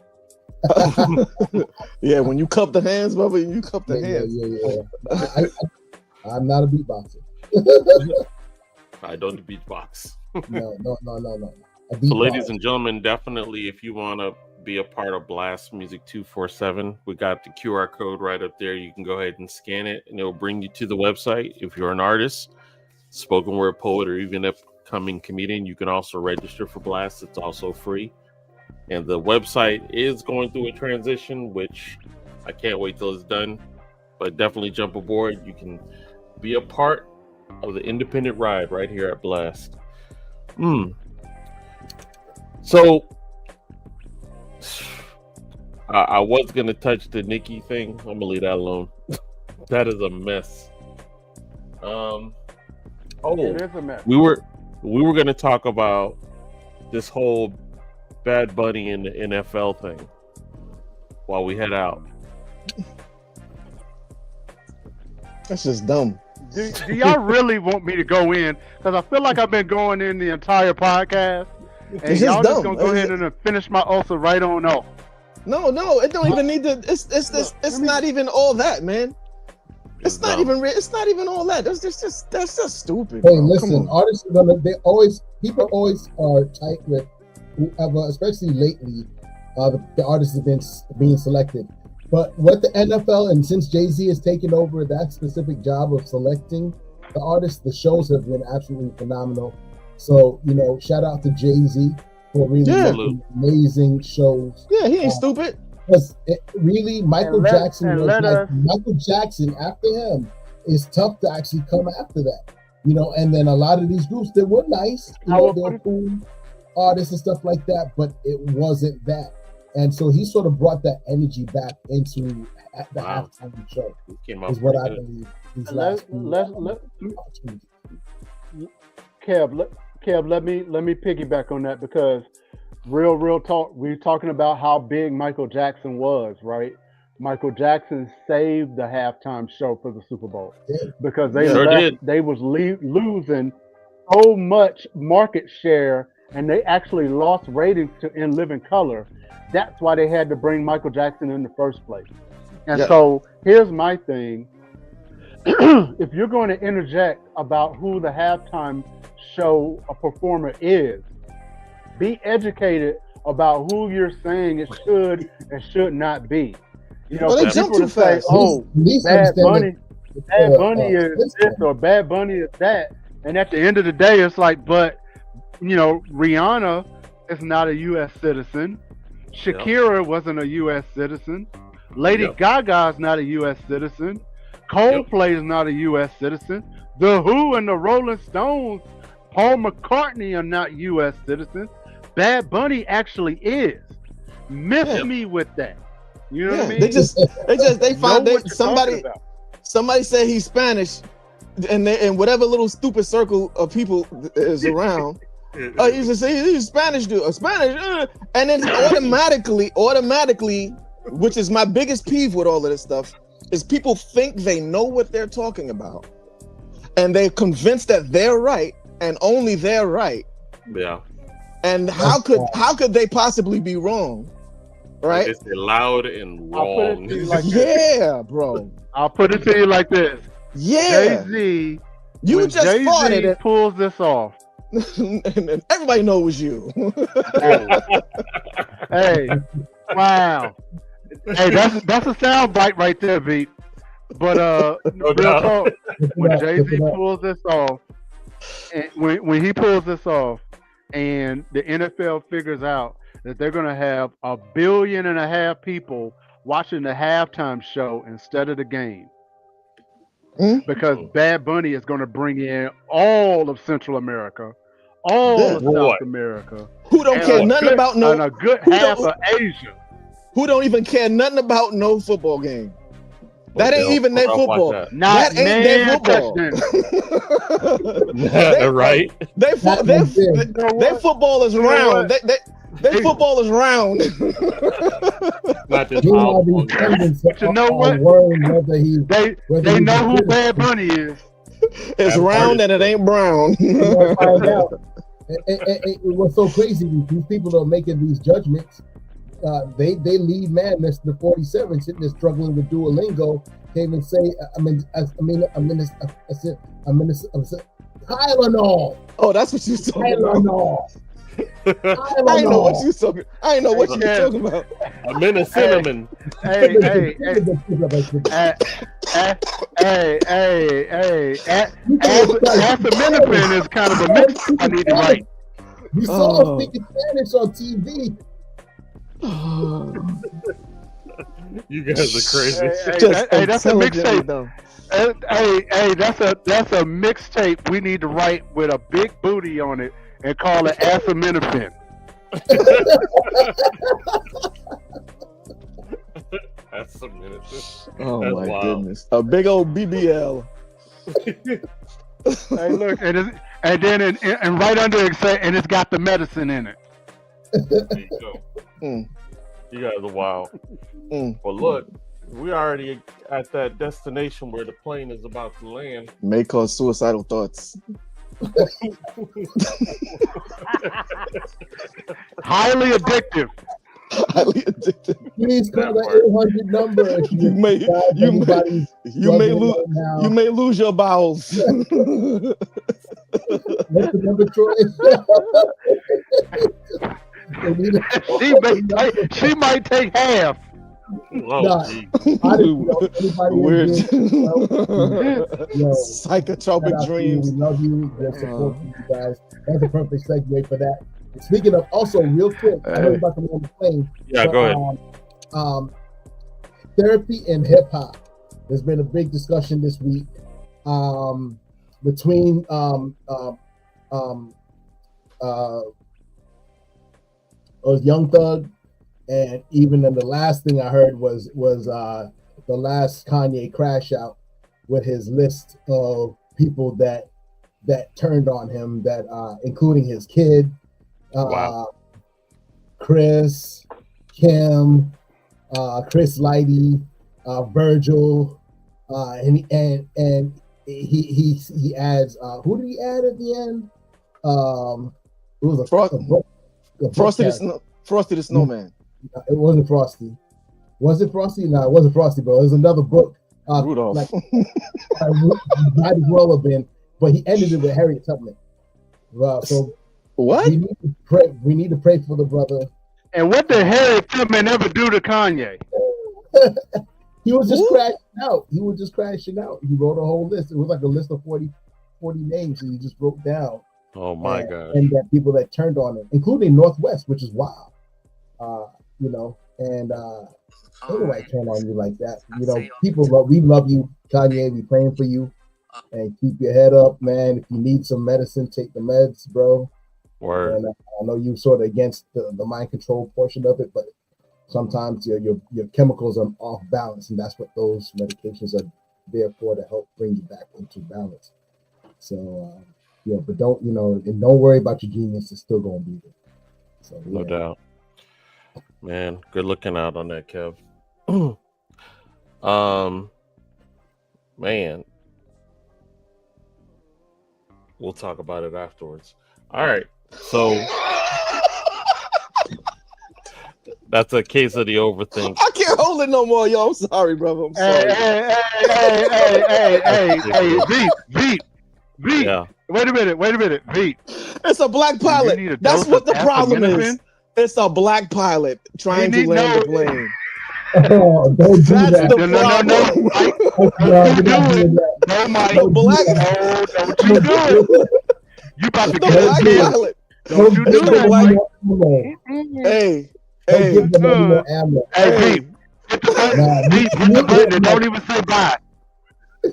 Yeah, when you cup the hands, brother, you cup the hands. Yeah. I'm not a beatboxer. I don't beatbox. No. So, ladies and gentlemen, definitely, if you want to be a part of Blast Music 247, we got the QR code right up there. You can go ahead and scan it, and it'll bring you to the website. If you're an artist, spoken word poet, or even upcoming comedian, you can also register for Blast. It's also free. And the website is going through a transition, which I can't wait till it's done. But definitely jump aboard. You can be a part of the independent ride right here at Blast. So I was gonna touch the Nicki thing. I'm gonna leave that alone. That is a mess. It is a mess. We were gonna talk about this whole Bad Bunny and the NFL thing while we head out. That's just dumb. Do y'all really want me to go in? Because I feel like I've been going in the entire podcast, and y'all just gonna go ahead and finish my ulcer right on off. No, it don't even need to. It's not even all that, man. It's not even all that. That's just stupid. Hey, listen, artists are people always are tight with whoever, especially lately. The artists have been being selected. But what the NFL, and since Jay-Z has taken over that specific job of selecting the artists, the shows have been absolutely phenomenal. So, shout out to Jay-Z for really making amazing shows. Yeah, he ain't stupid. Because really, Michael Jackson, after him, it's tough to actually come after that. And then a lot of these groups that were nice, they were cool artists and stuff like that, but it wasn't that. And so he sort of brought that energy back into the halftime show. Is what I believe. These last Kev, let me piggyback on that, because real talk, we're talking about how big Michael Jackson was, right? Michael Jackson saved the halftime show for the Super Bowl because they was losing so much market share, and they actually lost ratings to In Living Color. That's why they had to bring Michael Jackson in the first place. And so here's my thing. If you're going to interject about who the halftime show a performer is, be educated about who you're saying it should and should not be. You know, for people to say, "Oh, Bad Bunny is this or Bad Bunny is that," and at the end of the day, it's like, but you know, Rihanna is not a U.S. citizen. Shakira wasn't a U.S. citizen. Lady Gaga is not a U.S. citizen. Coldplay is not a U.S. citizen. The Who and the Rolling Stones, Paul McCartney are not U.S. citizens. Bad Bunny actually is. Miss me with that. You know what I mean? They find somebody said he's Spanish, and whatever little stupid circle of people is around. He's a Spanish dude, and then automatically, which is my biggest peeve with all of this stuff, is people think they know what they're talking about, and they're convinced that they're right and only they're right. Yeah. And how could they possibly be wrong? Right? It's loud and wrong. Bro. I'll put it to you like this. Yeah. Jay-Z. You just farted it. Pulls this off. And everybody knows you. Hey, wow. Hey, that's a sound bite right there, Beat. But real talk, when Jay-Z pulls this off, and when he pulls this off, and the NFL figures out that they're going to have 1.5 billion people watching the halftime show instead of the game, because Bad Bunny is going to bring in all of Central America, all of South America, who don't care nothing about and a good half of Asia, who don't even care nothing about no football game. That ain't even their football. That ain't their football. Right? Their football is round. Their football is round. Not this but you know what? They know who Bad Bunny is. It's round and it ain't brown. Find out. And what's so crazy is these people are making these judgments. They lead madness. The 47 sitting there struggling with Duolingo can't even say Tylenol. Oh, that's what you're talking about. I know what you're talking. I know what you're talking about. A minute cinnamon. Hey. Acetaminophen is kind of a mix I need to write. You saw him speaking Spanish on TV. You guys are crazy. Hey, that's a mixtape. Hey, that's a mixtape we need to write with a big booty on it and call it acetaminophen. Oh my goodness! A big old BBL. Hey, look, and then right under it say, and it's got the medicine in it. There you go. You guys are wild. Well, look, we're already at that destination where the plane is about to land. May cause suicidal thoughts. Highly addictive. Highly addictive. Please call the 800 number. You may lose your bowels. What's the number, Troy? She might take half. Psychotropic dreams. We love you. We're supporting you guys. That's a perfect segue for that. Speaking of, also real quick, I know about the on the plane. Yeah, go ahead. Therapy and hip hop. There's been a big discussion this week between Young Thug And even then, the last thing I heard was the last Kanye crash out with his list of people that turned on him, that including his kid, Chris, Kim, Chris Lighty, Virgil, and he adds who did he add at the end? It was Frosty the Snowman. It wasn't Frosty. Was it Frosty? No, it wasn't Frosty, bro. It was another book. Rudolph. Might as well have been, but he ended it with Harriet Tubman. So what? We need to pray for the brother. And what did Harriet Tubman ever do to Kanye? He was just crashing out. He wrote a whole list. It was like a list of 40 names that he just wrote down. Oh my God. And that people that turned on him, including Northwest, which is wild. Nobody turn on you like that. We love you, Kanye. We praying for you, and keep your head up, man. If you need some medicine, take the meds, bro. Word. And I know you sort of against the mind control portion of it, but sometimes your chemicals are off balance, and that's what those medications are there for, to help bring you back into balance. So, but don't worry about your genius. It's still gonna be there. So, no doubt. Man, good looking out on that, Kev. Man, we'll talk about it afterwards. All right, so that's a case of the overthink. I can't hold it no more, yo. I'm sorry, brother. I'm sorry. Hey, V. Yeah. Wait a minute, V. It's a black pilot. That's what the problem is. It's a black pilot trying to land the plane. Oh, don't do That's that. the problem. No, Mike. The black. Don't you do it. You about to The get black killed. pilot. Don't you do that, Hey, Don't hey, give them any more ammo. Hey, V. Hit the button and don't even say bye.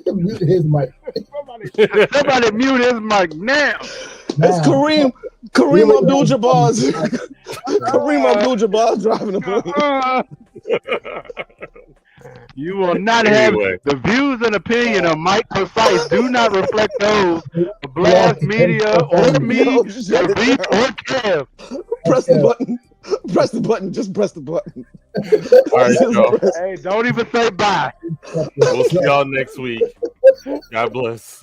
Mute his mic. Somebody mute his mic now. it's Kareem Abdul-Jabbar's. Kareem Abdul-Jabbar driving the plane. You will not have the views and opinion of Mike Precise do not reflect those of Blast Media or me, or Beef or Kev. Press the button. Press the button. Just press the button. All right, y'all. Hey, don't even say bye. We'll see y'all next week. God bless.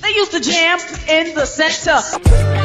They used to jam in the center.